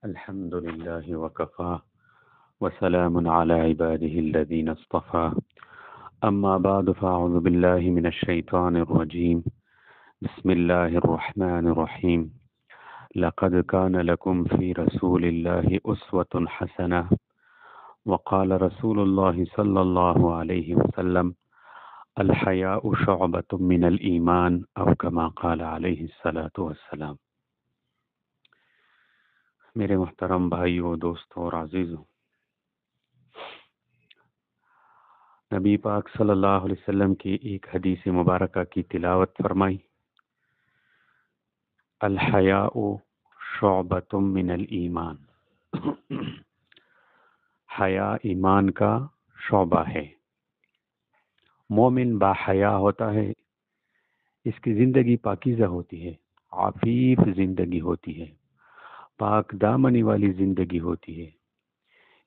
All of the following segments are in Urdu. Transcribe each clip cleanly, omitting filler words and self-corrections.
الحمد لله وكفى وسلام على عباده الذين اصطفى أما بعد فأعوذ بالله من الشيطان الرجيم بسم الله الرحمن الرحيم لقد كان لكم في رسول الله أسوة حسنة وقال رسول الله صلى الله عليه وسلم الحياء شعبة من الإيمان أو كما قال عليه الصلاة والسلام۔ میرے محترم بھائیوں، دوستوں اور عزیزوں، نبی پاک صلی اللہ علیہ وسلم کی ایک حدیث مبارکہ کی تلاوت فرمائی۔ الحیاء شعبۃ من الایمان، حیا ایمان کا شعبہ ہے۔ مومن با حیا ہوتا ہے، اس کی زندگی پاکیزہ ہوتی ہے، عفیف زندگی ہوتی ہے، پاک دامنی والی زندگی ہوتی ہے۔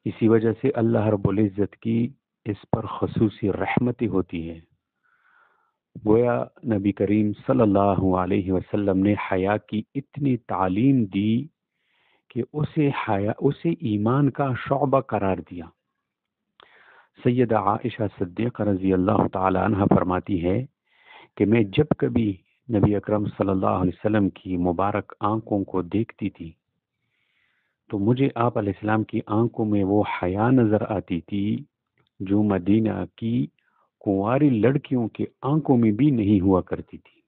اسی وجہ سے اللہ رب العزت کی اس پر خصوصی رحمتی ہوتی ہے۔ گویا نبی کریم صلی اللہ علیہ وسلم نے حیا کی اتنی تعلیم دی کہ اسے ایمان کا شعبہ قرار دیا۔ سیدہ عائشہ صدیقہ رضی اللہ تعالی عنہ فرماتی ہے کہ میں جب کبھی نبی اکرم صلی اللہ علیہ وسلم کی مبارک آنکھوں کو دیکھتی تھی تو مجھے آپ علیہ السلام کی آنکھوں میں وہ حیا نظر آتی تھی جو مدینہ کی کنواری لڑکیوں کے آنکھوں میں بھی نہیں ہوا کرتی تھی۔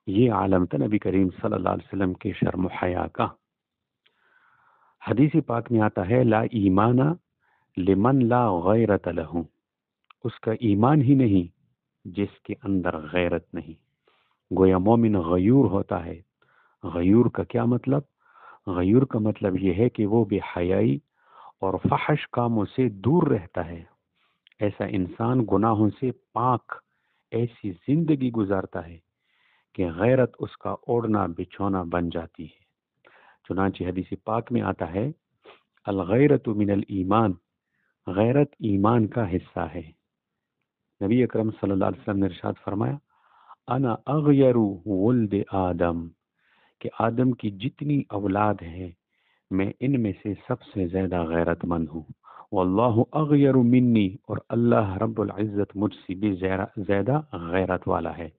یہ عالم تھا نبی کریم صلی اللہ علیہ وسلم کے شرم و حیا کا۔ حدیث پاک میں آتا ہے لا ایمان لمن لا غیرت لہ، اس کا ایمان ہی نہیں جس کے اندر غیرت نہیں۔ گویا مومن غیور ہوتا ہے۔ غیور کا کیا مطلب؟ غیور کا مطلب یہ ہے کہ وہ بے حیائی اور فحش کاموں سے دور رہتا ہے۔ ایسا انسان گناہوں سے پاک ایسی زندگی گزارتا ہے کہ غیرت اس کا اوڑھنا بچھونا بن جاتی ہے۔ چنانچہ حدیث پاک میں آتا ہے الغیرت من الایمان، غیرت ایمان کا حصہ ہے۔ نبی اکرم صلی اللہ علیہ وسلم نے ارشاد فرمایا انا اغیر ولد آدم، کہ آدم کی جتنی اولاد ہے میں ان میں سے سب سے زیادہ غیرت مند ہوں۔ واللہ اغیر منی، اور اللہ رب العزت مجھ سے بھی زیادہ غیرت والا ہے۔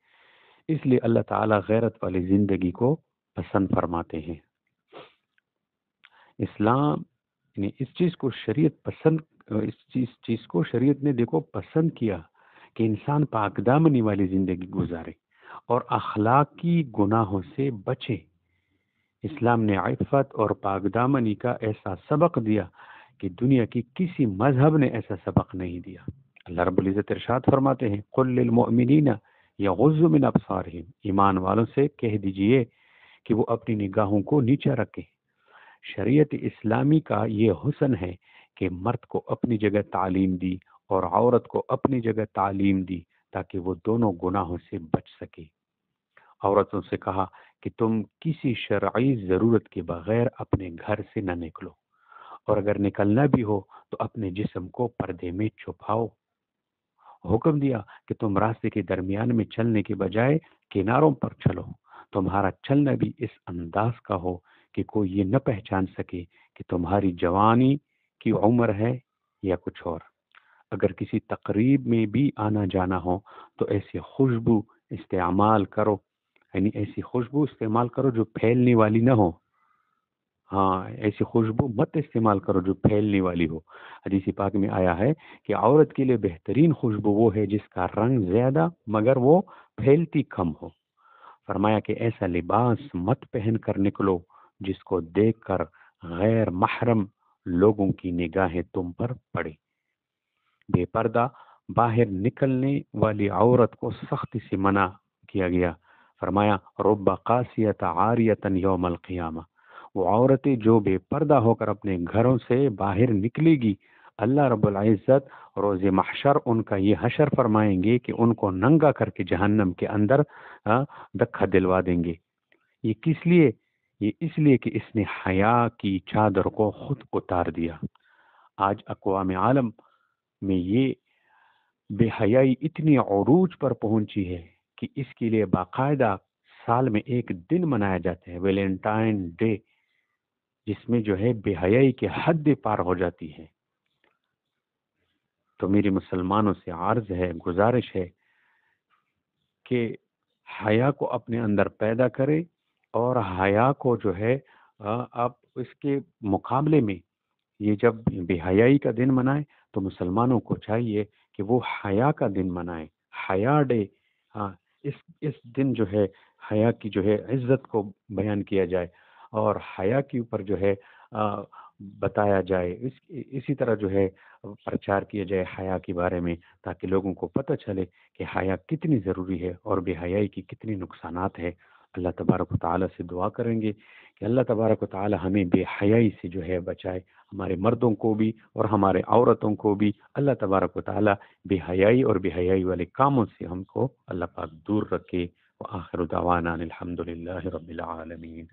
اس لیے اللہ تعالیٰ غیرت والی زندگی کو پسند فرماتے ہیں۔ اسلام نے اس چیز کو شریعت نے دیکھو پسند کیا کہ انسان پاک دامنی والی زندگی گزارے اور اخلاقی گناہوں سے بچے۔ اسلام نے عفت اور پاک دامنی کا ایسا سبق دیا کہ دنیا کی کسی مذہب نے ایسا سبق نہیں دیا۔ اللہ رب العزت ارشاد فرماتے ہیں قل للمؤمنین یغضوا من ابصارہم، ایمان والوں سے کہہ دیجئے کہ وہ اپنی نگاہوں کو نیچے رکھیں۔ شریعت اسلامی کا یہ حسن ہے کہ مرد کو اپنی جگہ تعلیم دی اور عورت کو اپنی جگہ تعلیم دی تاکہ وہ دونوں گناہوں سے بچ سکے۔ عورتوں سے کہا کہ تم کسی شرعی ضرورت کے بغیر اپنے گھر سے نہ نکلو، اور اگر نکلنا بھی ہو تو اپنے جسم کو پردے میں چھپاؤ۔ حکم دیا کہ تم راستے کے درمیان میں چلنے کے بجائے کناروں پر چلو، تمہارا چلنا بھی اس انداز کا ہو کہ کوئی یہ نہ پہچان سکے کہ تمہاری جوانی کی عمر ہے یا کچھ اور۔ اگر کسی تقریب میں بھی آنا جانا ہو تو ایسی خوشبو استعمال کرو، یعنی ایسی خوشبو استعمال کرو جو پھیلنے والی نہ ہو۔ ہاں، ایسی خوشبو مت استعمال کرو جو پھیلنے والی ہو۔ حدیث پاک میں آیا ہے کہ عورت کے لیے بہترین خوشبو وہ ہے جس کا رنگ زیادہ مگر وہ پھیلتی کم ہو۔ فرمایا کہ ایسا لباس مت پہن کر نکلو جس کو دیکھ کر غیر محرم لوگوں کی نگاہیں تم پر پڑے۔ بے پردہ باہر نکلنے والی عورت کو سختی سے منع کیا گیا۔ فرمایا رب قاسیۃ عاریۃ یوم القیامہ، وہ عورتیں جو بے پردہ ہو کر اپنے گھروں سے باہر نکلے گی، اللہ رب العزت روز محشر ان کا یہ حشر فرمائیں گے کہ ان کو ننگا کر کے جہنم کے اندر دھکا دلوا دیں گے۔ یہ کس لیے؟ یہ اس لیے کہ اس نے حیا کی چادر کو خود اتار دیا۔ آج اقوام عالم میں یہ بے حیائی اتنی عروج پر پہنچی ہے کہ اس کے لیے باقاعدہ سال میں ایک دن منایا جاتا ہے، ویلنٹائن ڈے۔ جس میں جو ہے بے حیائی کی حد پار ہو جاتی ہے۔ تو میری مسلمانوں سے عرض ہے، گزارش ہے کہ حیا کو اپنے اندر پیدا کرے، اور حیا کو جو ہے آپ اس کے مقابلے میں یہ جب بے حیائی کا دن منائے تو مسلمانوں کو چاہیے کہ وہ حیا کا دن منائے، حیا ڈے۔ ہاں، اس دن جو ہے حیا کی جو ہے عزت کو بیان کیا جائے، اور حیا کے اوپر جو ہے بتایا جائے، اسی طرح جو ہے پرچار کیا جائے حیا کے بارے میں، تاکہ لوگوں کو پتہ چلے کہ حیا کتنی ضروری ہے اور بے حیائی کی کتنی نقصانات ہے۔ اللہ تبارک و تعالیٰ سے دعا کریں گے کہ اللہ تبارک و تعالیٰ ہمیں بے حیائی سے جو ہے بچائے، ہمارے مردوں کو بھی اور ہمارے عورتوں کو بھی اللہ تبارک و تعالیٰ بے حیائی اور بے حیائی والے کاموں سے ہم کو اللہ پاک دور رکھے۔ وآخر دعوانا الحمد للہ رب العالمین۔